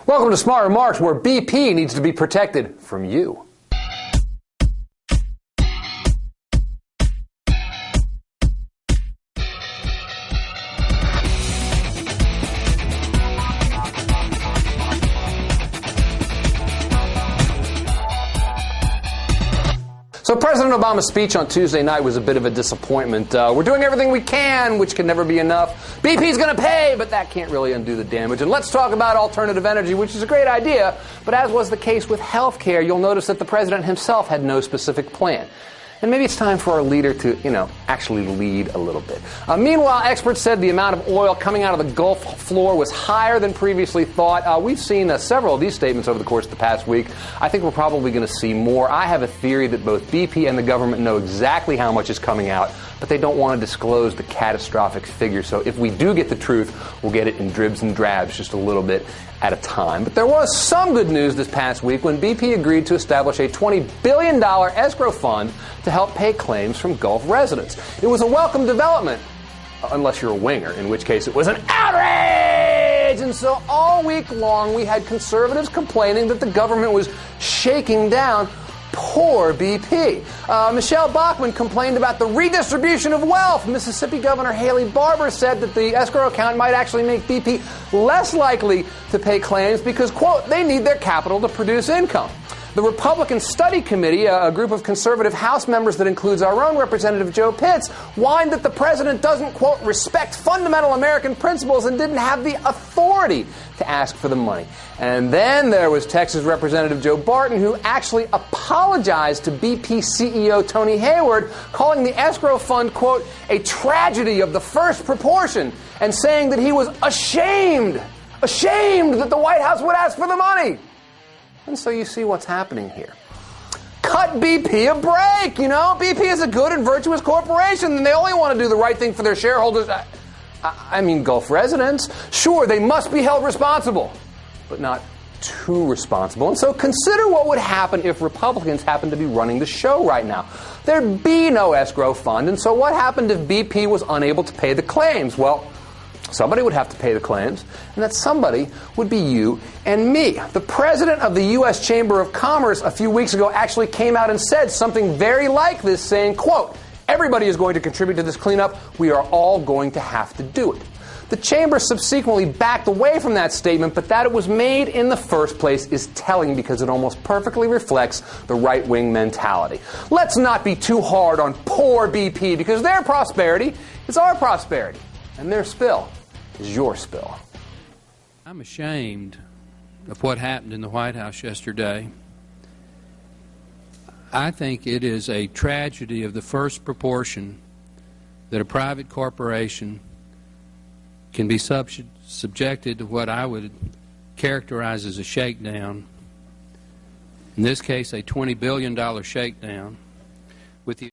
Welcome to Smart Remarks, where BP needs to be protected from you. So President Obama's speech on Tuesday night was a bit of a disappointment. We're doing everything we can, which can never be enough. BP's going to pay, but that can't really undo the damage. And let's talk about alternative energy, which is a great idea. But as was the case with health care, you'll notice that the president himself had no specific plan. And maybe it's time for our leader to, actually lead a little bit. Meanwhile, experts said the amount of oil coming out of the Gulf floor was higher than previously thought. We've seen several of these statements over the course of the past week. I think we're probably going to see more. I have a theory that both BP and the government know exactly how much is coming out, but they don't want to disclose the catastrophic figure. So if we do get the truth, we'll get it in dribs and drabs, just a little bit at a time. But there was some good news this past week when BP agreed to establish a $20 billion escrow fund to help pay claims from Gulf residents. It was a welcome development, unless you're a winger, in which case it was an outrage! And so all week long we had conservatives complaining that the government was shaking down poor BP. Michelle Bachmann complained about the redistribution of wealth. Mississippi Governor Haley Barbour said that the escrow account might actually make BP less likely to pay claims because, quote, they need their capital to produce income. The Republican Study Committee, a group of conservative House members that includes our own Representative Joe Pitts, whined that the president doesn't, quote, respect fundamental American principles and didn't have the authority to ask for the money. And then there was Texas Representative Joe Barton, who actually apologized to BP CEO Tony Hayward, calling the escrow fund, quote, a tragedy of the first proportion, and saying that he was ashamed that the White House would ask for the money. And so you see what's happening here. Cut BP a break, BP is a good and virtuous corporation, and they only want to do the right thing for their shareholders. I mean, Gulf residents. Sure, they must be held responsible, but not too responsible. And so consider what would happen if Republicans happened to be running the show right now. There'd be no escrow fund, and so what happened if BP was unable to pay the claims? Well, somebody would have to pay the claims, and that somebody would be you and me. The president of the U.S. Chamber of Commerce a few weeks ago actually came out and said something very like this, saying, quote, everybody is going to contribute to this cleanup. We are all going to have to do it. The chamber subsequently backed away from that statement, but that it was made in the first place is telling because it almost perfectly reflects the right-wing mentality. Let's not be too hard on poor BP because their prosperity is our prosperity, and their spill is your spill. I'm ashamed of what happened in the White House yesterday. I think it is a tragedy of the first proportion that a private corporation can be subjected to what I would characterize as a shakedown. In this case, a $20 billion shakedown with the